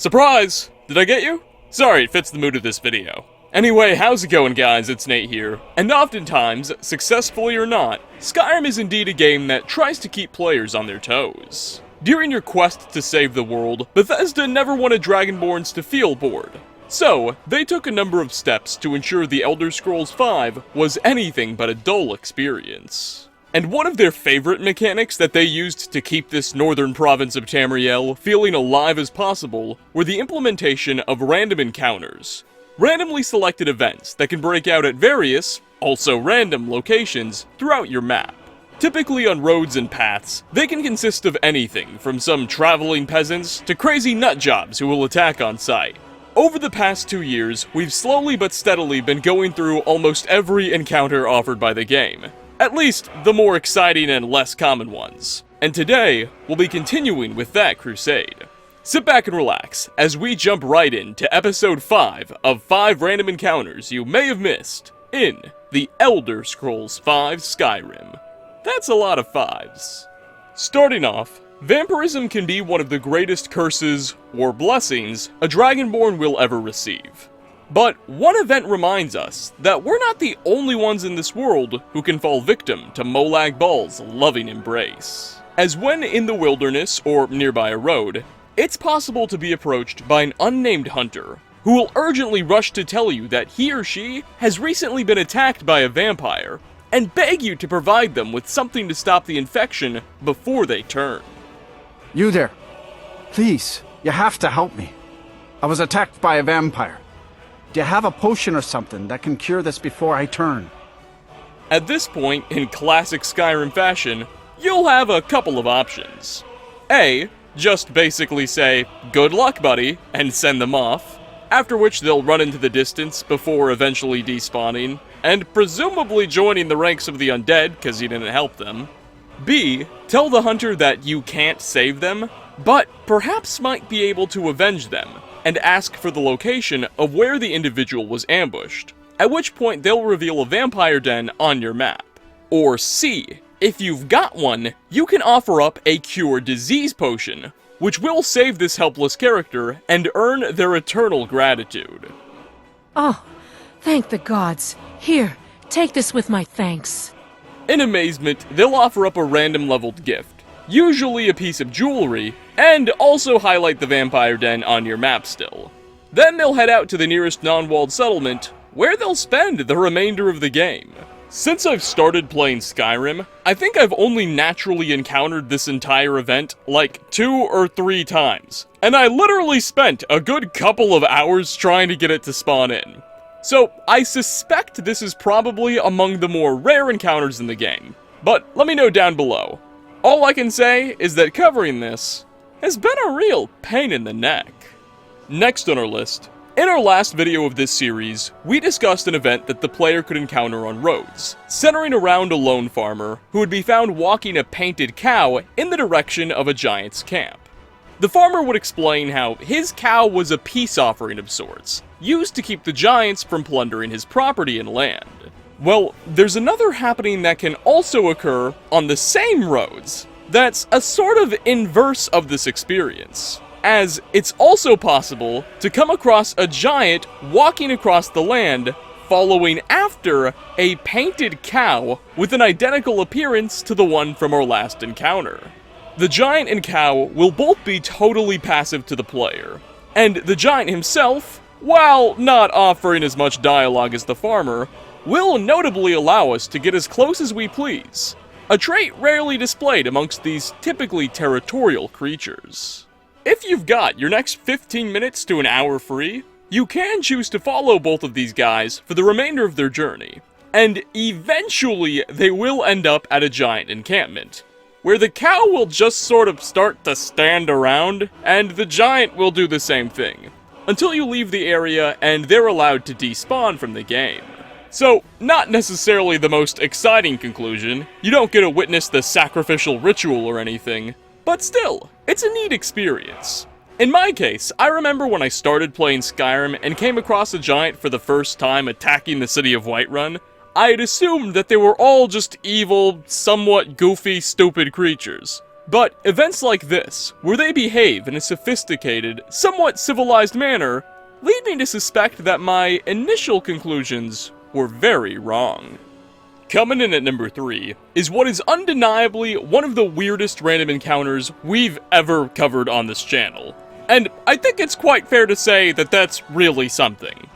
Surprise! Did I get you? Sorry, it fits the mood of this video. Anyway, how's it going, guys? It's Nate here. And oftentimes, successfully or not, Skyrim is indeed a game that tries to keep players on their toes. During your quest to save the world, Bethesda never wanted Dragonborns to feel bored. So, they took a number of steps to ensure The Elder Scrolls V was anything but a dull experience. And one of their favorite mechanics that they used to keep this northern province of Tamriel feeling alive as possible were the implementation of random encounters. Randomly selected events that can break out at various, also random, locations throughout your map. Typically on roads and paths, they can consist of anything from some traveling peasants to crazy nutjobs who will attack on sight. Over the past 2 years, we've slowly but steadily been going through almost every encounter offered by the game. At least, the more exciting and less common ones. And today, we'll be continuing with that crusade. Sit back and relax, as we jump right into episode 5 of 5 random encounters you may have missed in The Elder Scrolls V Skyrim. That's a lot of 5s. Starting off, vampirism can be one of the greatest curses, or blessings, a Dragonborn will ever receive. But one event reminds us that we're not the only ones in this world who can fall victim to Molag Bal's loving embrace. As when in the wilderness or nearby a road, it's possible to be approached by an unnamed hunter who will urgently rush to tell you that he or she has recently been attacked by a vampire and beg you to provide them with something to stop the infection before they turn. You there. Please, you have to help me. I was attacked by a vampire. Do you have a potion or something that can cure this before I turn? At this point, in classic Skyrim fashion, you'll have a couple of options. A, just basically say, "Good luck, buddy," and send them off, after which they'll run into the distance before eventually despawning, and presumably joining the ranks of the undead because you didn't help them. B, tell the hunter that you can't save them, but perhaps might be able to avenge them, and ask for the location of where the individual was ambushed, at which point they'll reveal a vampire den on your map. Or C, if you've got one, you can offer up a cure disease potion, which will save this helpless character and earn their eternal gratitude. Oh, thank the gods. Here, take this with my thanks. In amazement, they'll offer up a random leveled gift, usually a piece of jewelry, and also highlight the vampire den on your map still. Then they'll head out to the nearest non-walled settlement, where they'll spend the remainder of the game. Since I've started playing Skyrim, I think I've only naturally encountered this entire event like 2 or 3 times, and I literally spent a good couple of hours trying to get it to spawn in. So, I suspect this is probably among the more rare encounters in the game, but let me know down below. All I can say is that covering this has been a real pain in the neck. Next on our list, in our last video of this series, we discussed an event that the player could encounter on roads, centering around a lone farmer who would be found walking a painted cow in the direction of a giant's camp. The farmer would explain how his cow was a peace offering of sorts, used to keep the giants from plundering his property and land. Well, there's another happening that can also occur on the same roads that's a sort of inverse of this experience, as it's also possible to come across a giant walking across the land following after a painted cow with an identical appearance to the one from our last encounter. The giant and cow will both be totally passive to the player, and the giant himself, while not offering as much dialogue as the farmer, will notably allow us to get as close as we please, a trait rarely displayed amongst these typically territorial creatures. If you've got your next 15 minutes to an hour free, you can choose to follow both of these guys for the remainder of their journey, and eventually they will end up at a giant encampment, where the cow will just sort of start to stand around, and the giant will do the same thing, until you leave the area and they're allowed to despawn from the game. So, not necessarily the most exciting conclusion, you don't get to witness the sacrificial ritual or anything, but still, it's a neat experience. In my case, I remember when I started playing Skyrim and came across a giant for the first time attacking the city of Whiterun, I had assumed that they were all just evil, somewhat goofy, stupid creatures. But events like this, where they behave in a sophisticated, somewhat civilized manner, lead me to suspect that my initial conclusions were very wrong. Coming in at number 3 is what is undeniably one of the weirdest random encounters we've ever covered on this channel. And I think it's quite fair to say that that's really something.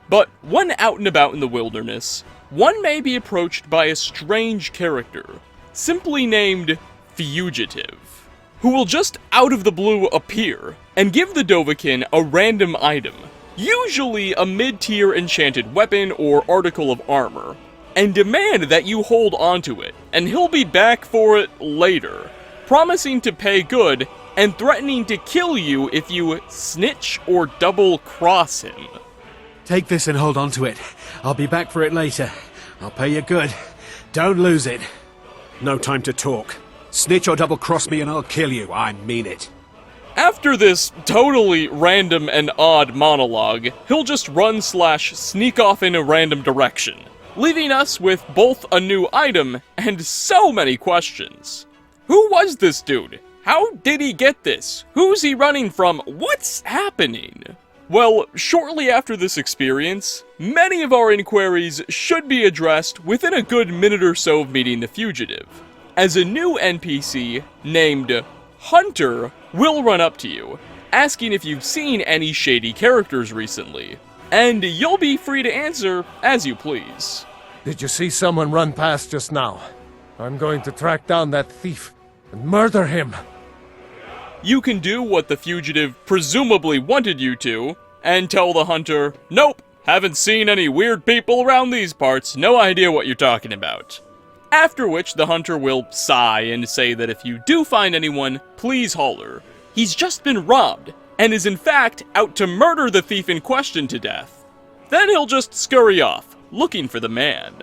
But when out and about in the wilderness, one may be approached by a strange character, simply named Fugitive, who will just out of the blue appear and give the Dovahkiin a random item, usually a mid-tier enchanted weapon or article of armor, and demand that you hold onto it, and he'll be back for it later, promising to pay good and threatening to kill you if you snitch or double-cross him. Take this and hold on to it. I'll be back for it later. I'll pay you good. Don't lose it. No time to talk. Snitch or double-cross me and I'll kill you. I mean it. After this totally random and odd monologue, he'll just run/sneak off in a random direction, leaving us with both a new item and so many questions. Who was this dude? How did he get this? Who's he running from? What's happening? Well, shortly after this experience, many of our inquiries should be addressed within a good minute or so of meeting the Fugitive, as a new NPC named Hunter will run up to you, asking if you've seen any shady characters recently, and you'll be free to answer as you please. Did you see someone run past just now? I'm going to track down that thief and murder him. You can do what the Fugitive presumably wanted you to, and tell the Hunter, nope, haven't seen any weird people around these parts, no idea what you're talking about. After which the Hunter will sigh and say that if you do find anyone, please holler. He's just been robbed, and is in fact out to murder the thief in question to death. Then he'll just scurry off, looking for the man.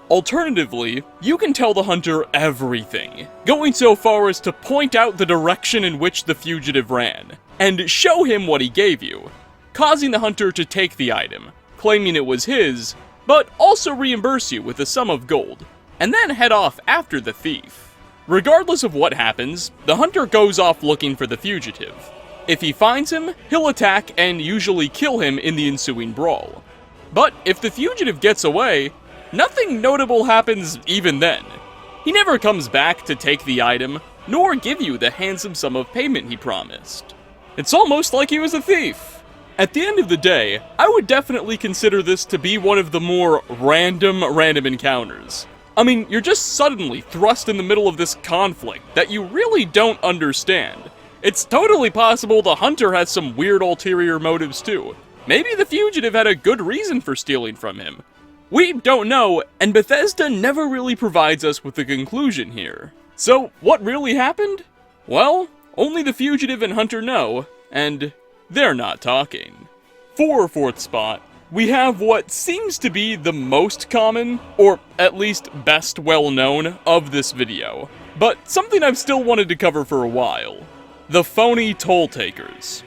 Alternatively, you can tell the Hunter everything, going so far as to point out the direction in which the Fugitive ran, and show him what he gave you, causing the Hunter to take the item, claiming it was his, but also reimburse you with a sum of gold, and then head off after the thief. Regardless of what happens, the Hunter goes off looking for the Fugitive. If he finds him, he'll attack and usually kill him in the ensuing brawl. But if the Fugitive gets away, nothing notable happens even then. He never comes back to take the item, nor give you the handsome sum of payment he promised. It's almost like he was a thief. At the end of the day, I would definitely consider this to be one of the more random encounters. I mean, you're just suddenly thrust in the middle of this conflict that you really don't understand. It's totally possible the Hunter has some weird ulterior motives too. Maybe the Fugitive had a good reason for stealing from him. We don't know, and Bethesda never really provides us with a conclusion here. So, what really happened? Well, only the Fugitive and Hunter know, and they're not talking. For our 4th spot, we have what seems to be the most common, or at least best well-known, of this video, but something I've still wanted to cover for a while. The phony toll takers.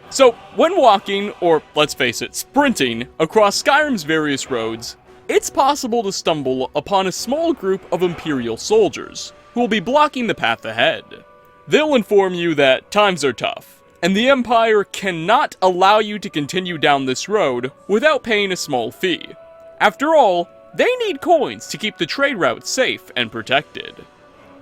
So, when walking, or let's face it, sprinting, across Skyrim's various roads, it's possible to stumble upon a small group of Imperial soldiers, who will be blocking the path ahead. They'll inform you that times are tough, and the Empire cannot allow you to continue down this road without paying a small fee. After all, they need coins to keep the trade route safe and protected.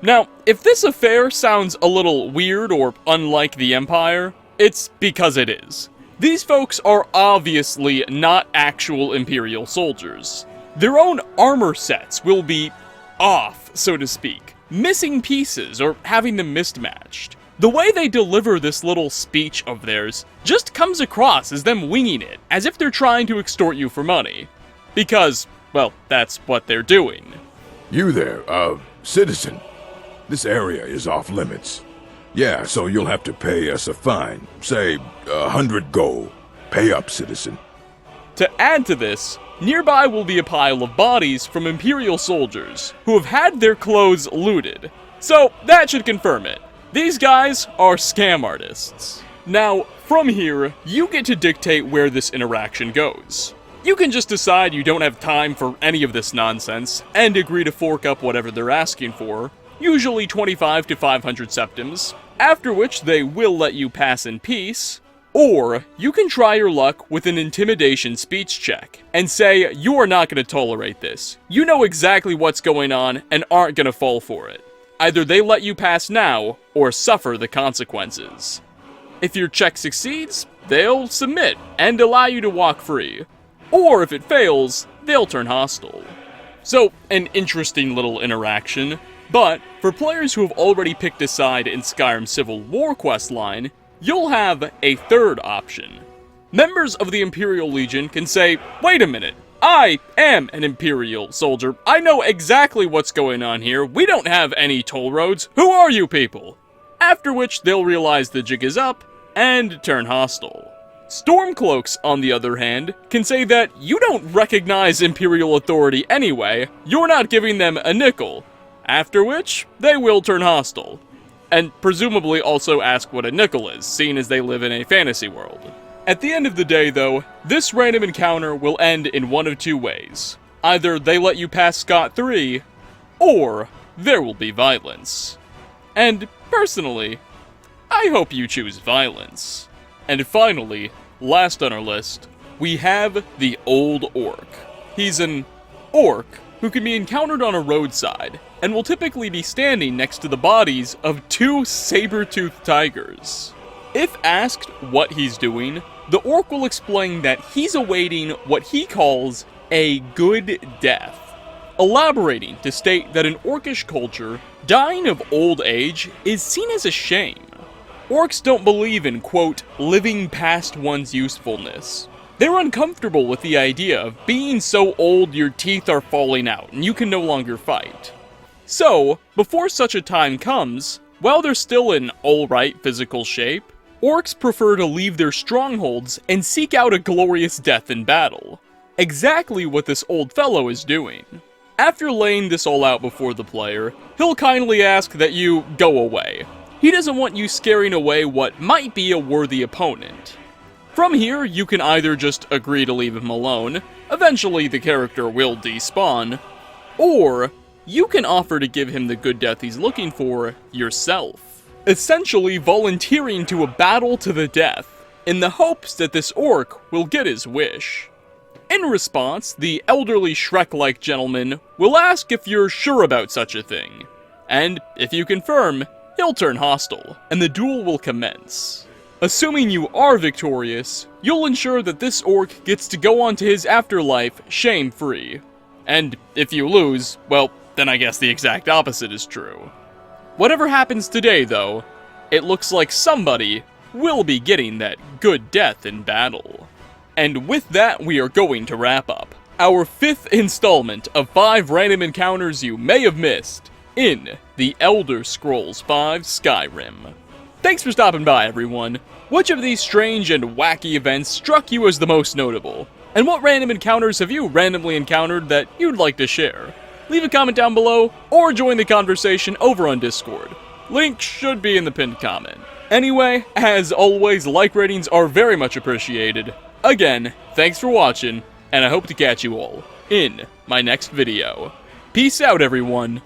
Now, if this affair sounds a little weird or unlike the Empire, it's because it is. These folks are obviously not actual Imperial soldiers. Their own armor sets will be off, so to speak, missing pieces or having them mismatched. The way they deliver this little speech of theirs just comes across as them winging it, as if they're trying to extort you for money. Because, well, that's what they're doing. You there, citizen. This area is off limits. Yeah, so you'll have to pay us a fine. Say, 100 gold. Pay up, citizen. To add to this, nearby will be a pile of bodies from Imperial soldiers who have had their clothes looted. So, that should confirm it. These guys are scam artists. Now, from here, you get to dictate where this interaction goes. You can just decide you don't have time for any of this nonsense, and agree to fork up whatever they're asking for, usually 25 to 500 septims, after which they will let you pass in peace. Or, you can try your luck with an intimidation speech check, and say you are not going to tolerate this. You know exactly what's going on and aren't going to fall for it. Either they let you pass now, or suffer the consequences. If your check succeeds, they'll submit and allow you to walk free. Or if it fails, they'll turn hostile. So, an interesting little interaction, but for players who have already picked a side in Skyrim Civil War questline, you'll have a third option. Members of the Imperial Legion can say, wait a minute, I am an Imperial soldier, I know exactly what's going on here, we don't have any toll roads, who are you people? After which they'll realize the jig is up, and turn hostile. Stormcloaks, on the other hand, can say that you don't recognize Imperial authority anyway, you're not giving them a nickel, after which they will turn hostile. And presumably also ask what a nickel is, seeing as they live in a fantasy world. At the end of the day, though, this random encounter will end in one of two ways. Either they let you pass scot-free, or there will be violence. And, personally, I hope you choose violence. And finally, last on our list, we have the Old Orc. He's an orc who can be encountered on a roadside, and will typically be standing next to the bodies of two saber-toothed tigers. If asked what he's doing, the orc will explain that he's awaiting what he calls a good death, elaborating to state that in orcish culture, dying of old age is seen as a shame. Orcs don't believe in, quote, living past one's usefulness. They're uncomfortable with the idea of being so old your teeth are falling out and you can no longer fight. So, before such a time comes, while they're still in alright physical shape, orcs prefer to leave their strongholds and seek out a glorious death in battle. Exactly what this old fellow is doing. After laying this all out before the player, he'll kindly ask that you go away. He doesn't want you scaring away what might be a worthy opponent. From here, you can either just agree to leave him alone, eventually the character will despawn, or you can offer to give him the good death he's looking for yourself, essentially volunteering to a battle to the death, in the hopes that this orc will get his wish. In response, the elderly Shrek-like gentleman will ask if you're sure about such a thing, and if you confirm, he'll turn hostile, and the duel will commence. Assuming you are victorious, you'll ensure that this orc gets to go on to his afterlife shame-free. And if you lose, well, then I guess the exact opposite is true. Whatever happens today, though, it looks like somebody will be getting that good death in battle. And with that, we are going to wrap up our 5th installment of 5 random encounters you may have missed in The Elder Scrolls V Skyrim. Thanks for stopping by, everyone. Which of these strange and wacky events struck you as the most notable? And what random encounters have you randomly encountered that you'd like to share? Leave a comment down below, or join the conversation over on Discord. Link should be in the pinned comment. Anyway, as always, like ratings are very much appreciated. Again, thanks for watching, and I hope to catch you all in my next video. Peace out, everyone.